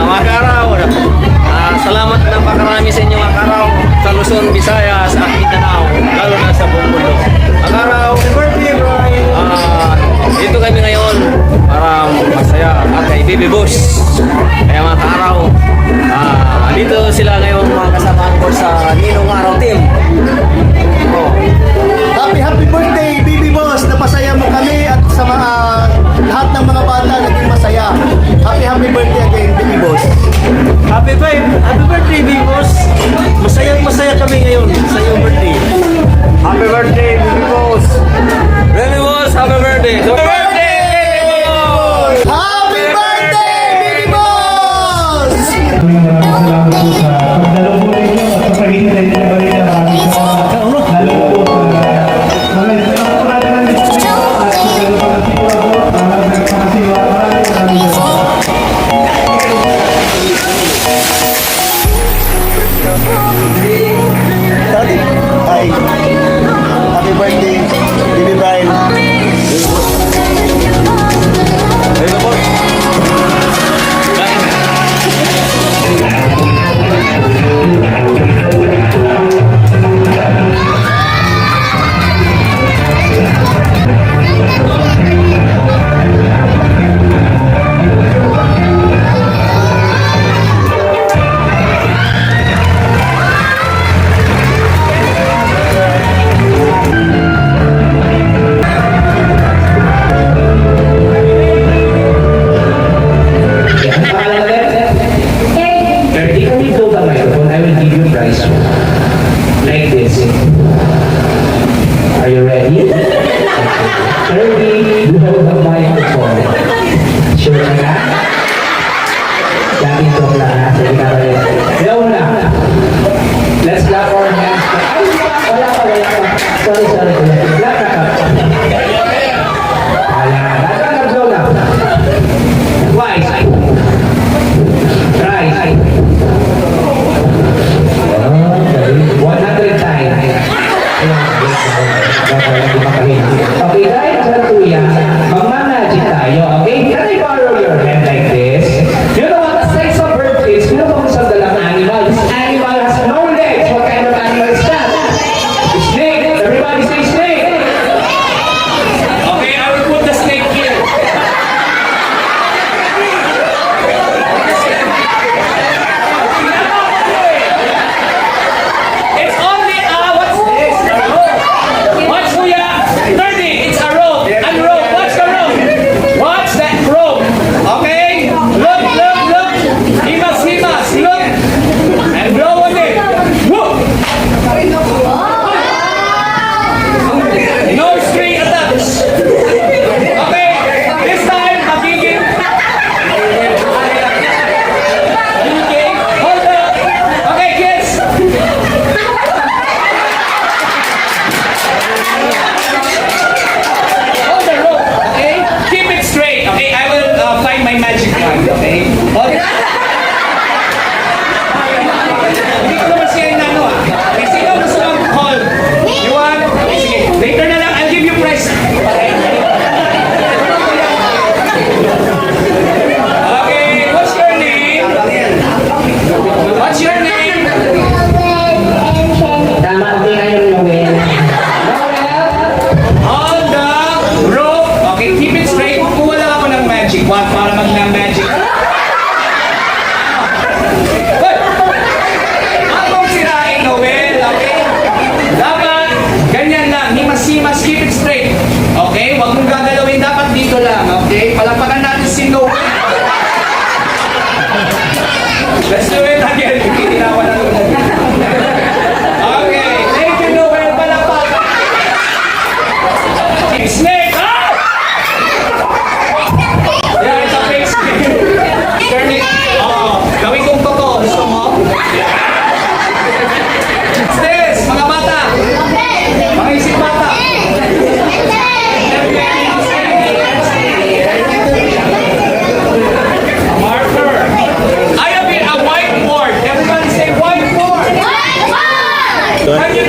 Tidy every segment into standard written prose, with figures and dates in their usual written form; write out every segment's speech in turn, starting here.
Mga karaw, salamat na pakarami sa inyo mga karaw sa Luzon, Visayas at Mindanao, lalo na sa buong mundo. Mga karaw, dito kami ngayon para masaya at kay Baby Boss. Kaya mga karaw, dito sila ngayon mga kasamahan ko sa Ninong Araw Team. Happy birthday, Baby Boss! Napasaya mo kami at sa mga lahat ng mga bata naging masaya. Happy birthday again, Baby Boss! Happy birthday, Baby Boss! Masaya kami ngayon sa iyong birthday. Happy birthday, Baby Boss! Baby Boss, happy birthday! Happy birthday, Baby Boss! Happy birthday, Baby Boss! Maraming salamat po sa pagdalo po ninyo at sa pag-hintay na balita namin sa lalo po sa mga ilang po natin ang dito at sa pagkakasiwa po maraming Daddy, hi. Happy birthday, Baby Brian. Baby Boss! If you hold the microphone, I will give you a prize. Like this. Are you ready? Ready? You hold the microphone. Sure ka na? Dati ito lang ha. Sige ka rin. Hello na. Let's clap our hands. Ay, wala ka. Sorry. Clap ka. Wala. Nag-blow na. Twice. Try. 100 times. Okay, dahil sa tuya, mag-magic tayo, okay? Can I borrow your hand like this? You know what? Aside sa birthdays, you know kung saan dalang animal? This animal has no legs. What kind of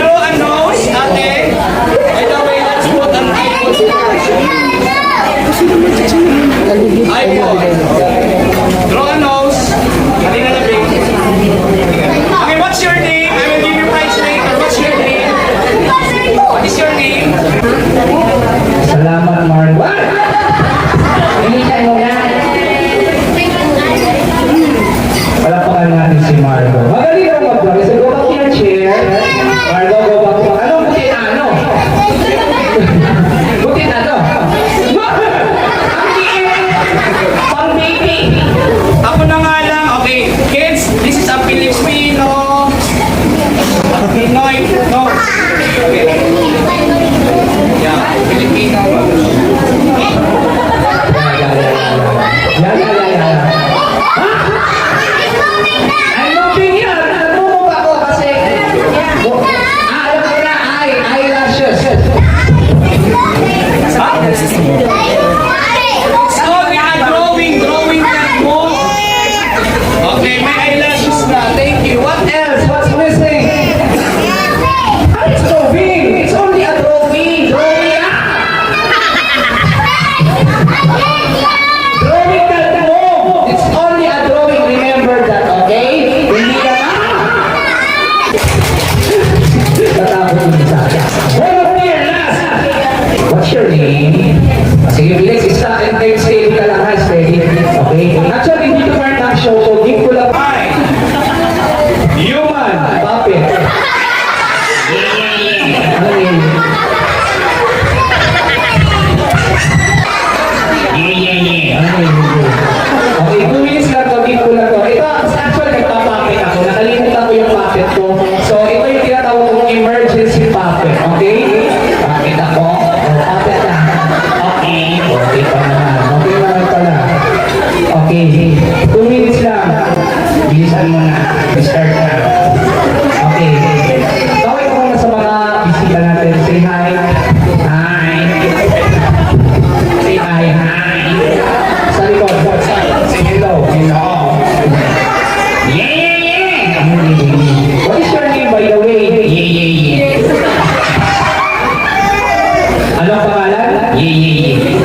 draw a nose, ate. By the way, let's put an eyeball. Draw a nose. Halina na, babe. Okay, what's your name? I will give you prize later. What's your name? What is your name? Salamat, Margo. Hingitan mo na. Palapakan natin si Margo. Magaling ka mag-vlog. Kasi go back to your chair. Margo, go back to... Ano? Buti na ano? Buti na ano? Ang liit! Pang baby! Ako na nga lang. Okay, kids, this is a Filipino. Pinoy. No. Okay. Yeah, Filipino. Yan. I'm moving yan. Nagmumove ako kasi... alam ko na, eyelashes. Okay, drawing that mo. Okay, may eyelashes na. Thank you. What else? What's missing? It's drawing. It's only a drawing. Drawing that move. It's only a drawing. Remember that, okay? Hindi ka na. Tatapos mo sa akin. One of your last. What's your name? Sige, Felix, isa and then steady ka lang, ha? Steady. Okay? Actually, hindi ko part ng show, so give ko lang. Hi. Human. Puppet. Ano yun? Ano yun? Okay, 2 minutes lang to, give ko lang to. Ito, actually, nagpa-puppet ako. Nakalimutan ko yung puppet ko. So, ito yung tinatawag kong emergency puppet. Okay? Puppet ako. Puppet lang. Okay. Okay pa naman. Okay naman pala. Okay. 2 minutes lang. Bilisan mo na. Start na. Okay. Tawag ko muna sa mga bisita natin. Say hi. Hi. Say hi. Hi. Sa likod. Say hello. Hello. Yeah. What is your name, by the way? Yeah. Anong pangalan? Yeah.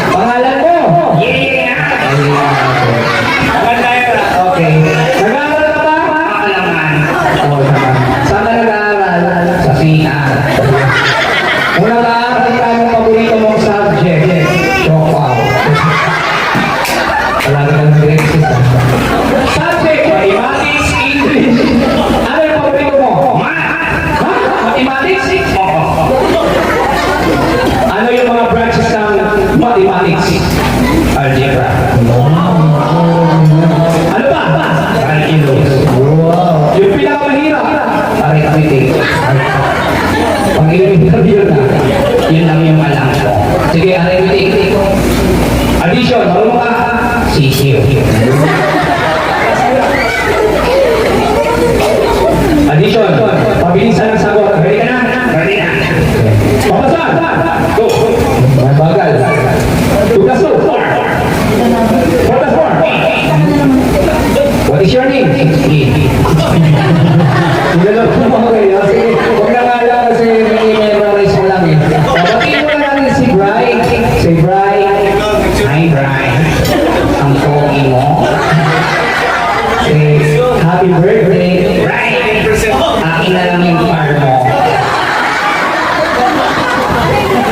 Pangalan mo? Yeah. Maganda yun. Okay. Nag-aaral ka ba? Aalaman. Oo naman. Saan ka nag-aaral? Sa CR. Kung nag-aaral ka, anong paborito mong subject? Shock out. Wala ka ng Brexit. Subject, mathematics, English. Ano yung paborito mo? Math. Mathematics? Ano yung mga branches ng mathematics? Algebra. Ano pa? Calculus. Wow. Yung pinakamahirap. Arithmetic. Pag-ibig yun na. Yun lang yung alam ko. Sige, arithmetic. Addition. Marunong ka? Sisiyo. Addition. Pabilisan ng sagot. Ready ka na? Ready na. Papasan. Go. May bagal. 2 plus 2. 4. 4 plus 4. What is your name? Hindi lang po okay. Sige, huwag na kala kasi memorize mo lang eh. Batiin mo na natin si Bri. Si Bri. Hi, Bri. Ang pogi mo. Happy birthday. Bri. Akin na lang yung car mo.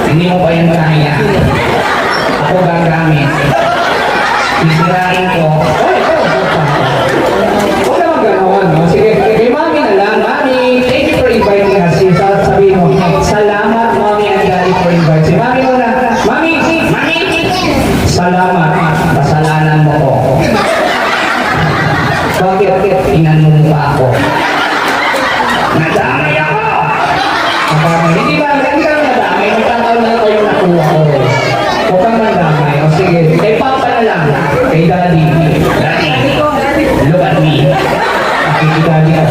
Hindi mo pa yan kaya. Ako gagamit. Sisirain ko. Oy, huwag naman gano'n, no? Sige, kay Mami na lang. Mami, thank you for inviting us. Sabihin mo, salamat, Mami and Daddy for inviting. Si Mami muna. Mami! Salamat. Pasalanan mo ko. Bakit? Tinanong pa ako. Nadamay ako! Hindi ba nadamay? Magtataon na ako yung nakuha ko. Huwag kang nadamay. O sige, kay Papa na lang. Kay Daddy. Daddy, look at me. Kay Daddy ka.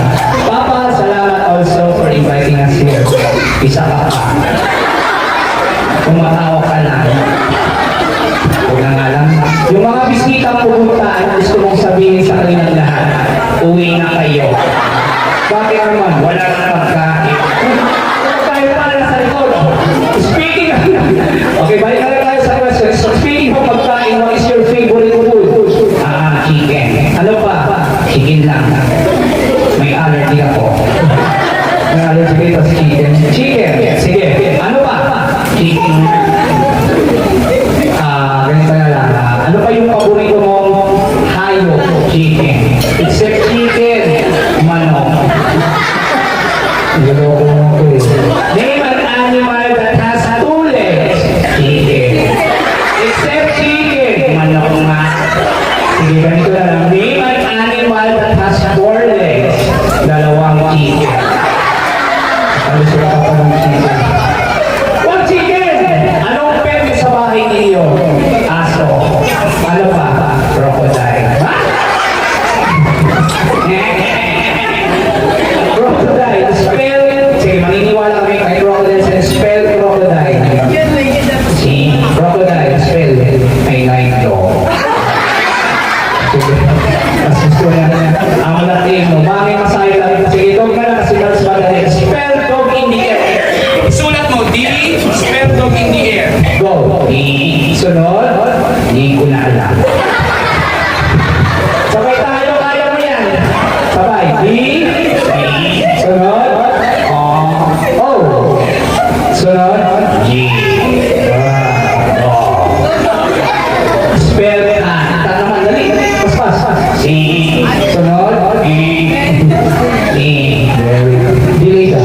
Papa, salamat also for inviting us here. Isa ka pa. Kumatawa ka na. Huwag na nga lang. Yung mga bisita pumunta, gusto mong sabihin sa kanilang lahat, uwi na kayo. Bakit naman? Wala ng pagkain. Tayo pala nasa likod. Speaking okay, balik na lang tayo sa question. So, speaking of pagkain, what is your favorite food? Chicken. Ano pa? Chicken lang. May allergy ako. May allergy dito sa chicken. Chicken. Sige. Ano pa? Chicken. Ganito na lang. Ano pa yung paborito mong hayop? Chicken. Except chicken, manok. Name an animal that has two legs. Chicken. Except chicken, manok nga. Sige, ganito na lang. Name an animal that has four legs. Dalawang chicken. Ano sila ka pa ng chicken? What chicken? Anong pet sa bahay ninyo? Aso. Ano pa? Crocodile. Ha? Crocodile. Spell. Sige, maniniwala kami kay crocodile. Spell crocodile. Si crocodile. Spell. Ay, like dog. Sige. Mas gusto na niya. Ang latin mo. Bakit masaya lang? Sige, dog na lang. Kasi mas madali. Spell dog in the air. Sulat mo, D, spell dog in the air. Go. Sunod. Hindi ko na alam. Sabay tayo, kaya mo yan. Sabay. Sunod. O. Sunod. G. Spell Ita naman, dali. Pas. C. Sunod. E. Delay ka.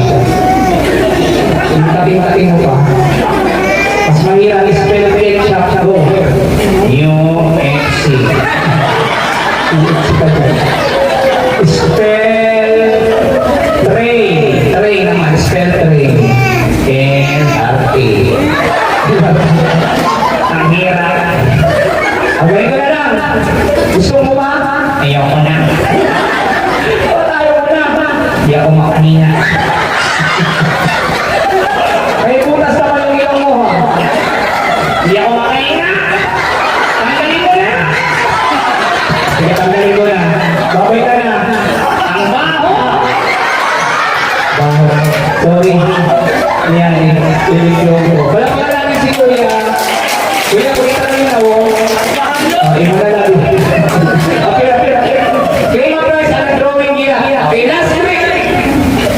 Tating-tating mo pa. Mas mahirap spell check siya. Go. U-X-C. Spell tray naman. Spell tray. N-R-A. Ang hirap. Okay ko na lang. Gusto mo ba? Ayaw ko na. Ayaw ko na. Hindi ako makanina. May butas naman yung ilong mo, ha? Hindi ako makahinga. Tanggalin ko na. Sige, tanggalin ko na. Babay ka na. Ang baho. Baho. Sorry. Yan, ilong ko. Wala pa natin si Kuya. Kuya, kita na yun ako. Imo na natin. Okay. Okay, mga guys, ang drawing niya. Okay, last week.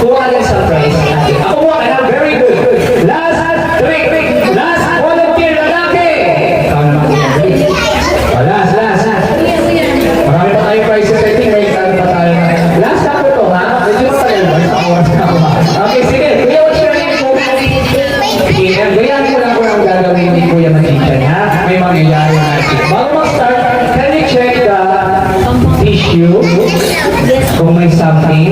Kuha lang sa prize natin. Ako mo, and very good. Last trick. Last volunteer lalaki. Last. Marami pa tayong prizes. I think may kano pa tayo na. Last ako to, ha? Medyo matagal ba? Sa oras na ako. Okay, sige. Kuya, what's your name? Sige, gayaan ko lang kung ang gagawin ni Kuya Matisha niya. May mangyayari natin. Bago mag-start, can you check the tissue? Kung may something.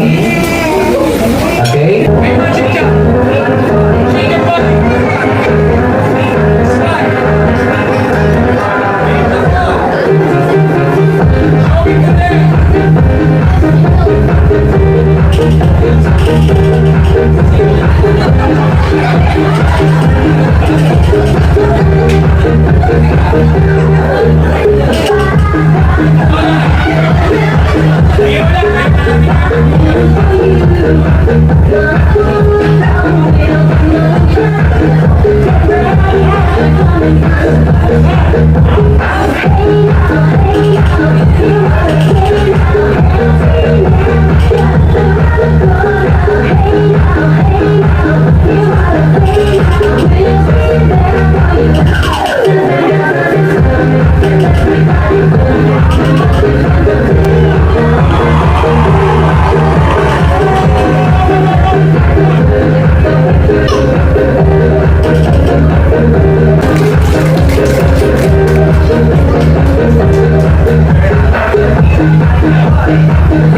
Okay? May magic ka. Shake it, boy. Slide. Show me the name. Okay.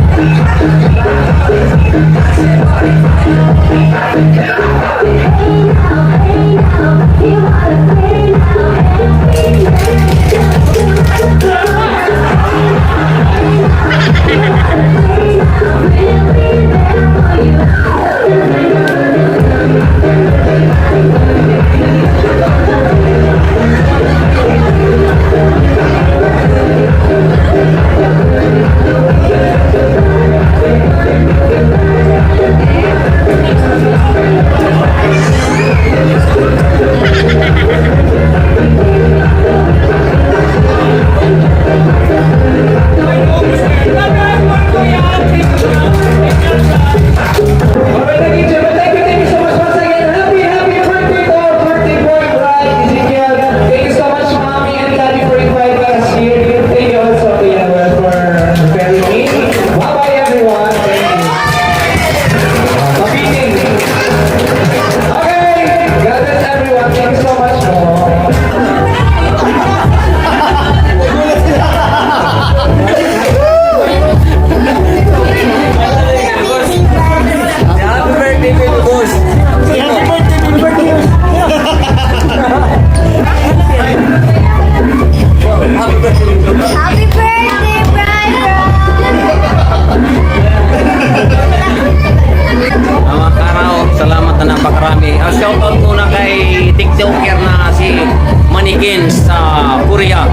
kami. Shoutout muna kay TikToker na si Manikin sa Korea.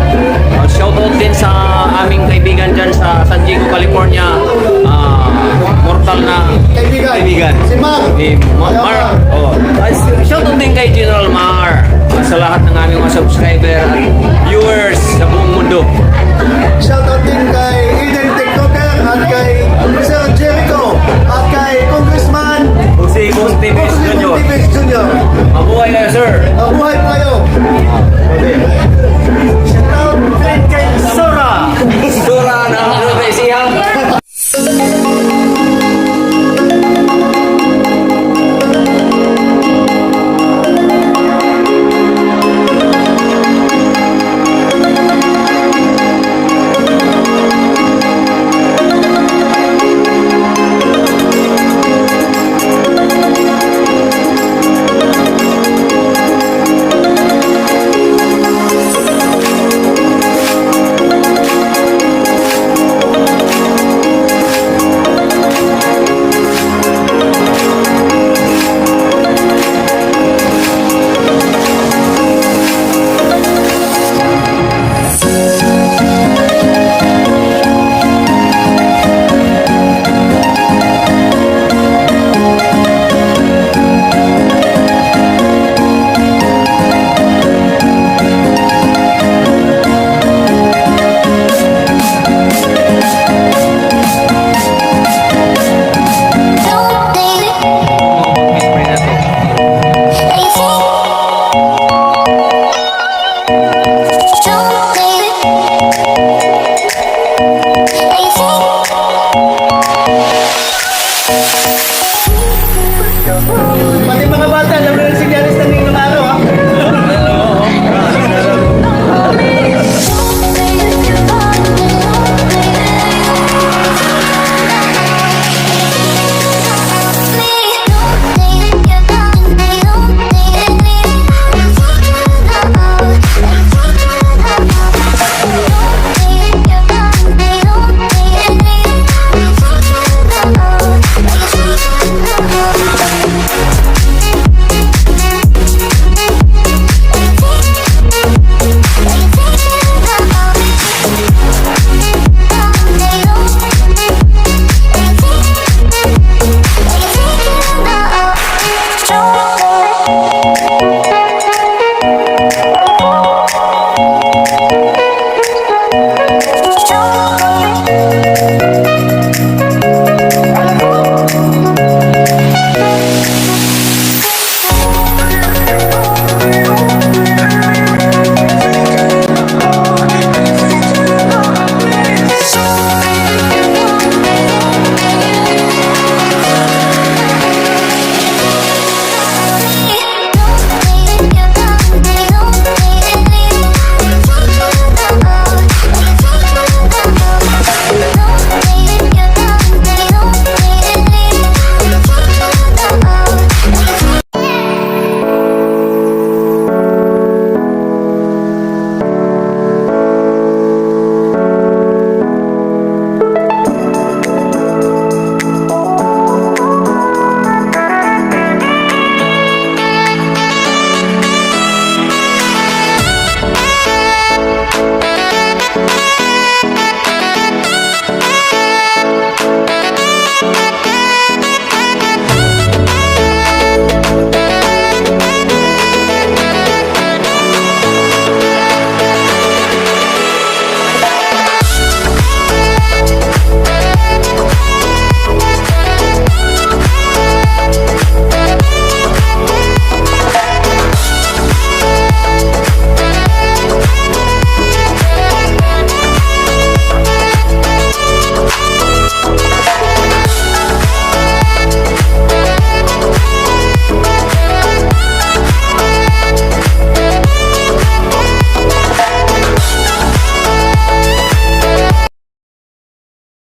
Shoutout din sa aming kaibigan dyan sa San Diego, California. Mortal na Kaibigan. Si Mar. Mar. Oh. Shoutout din kay General Mar. Sa lahat ng aming mga subscriber at viewers sa buong mundo. Shoutout din kay Eden TikToker at kay Sir Jericho at kay Congressman Si Boss TVS Junior. Tives Jr. Mabuhay kayo, sir. Mabuhay po kayo. Shoutout din kay Sora. Dura na ano ba siya?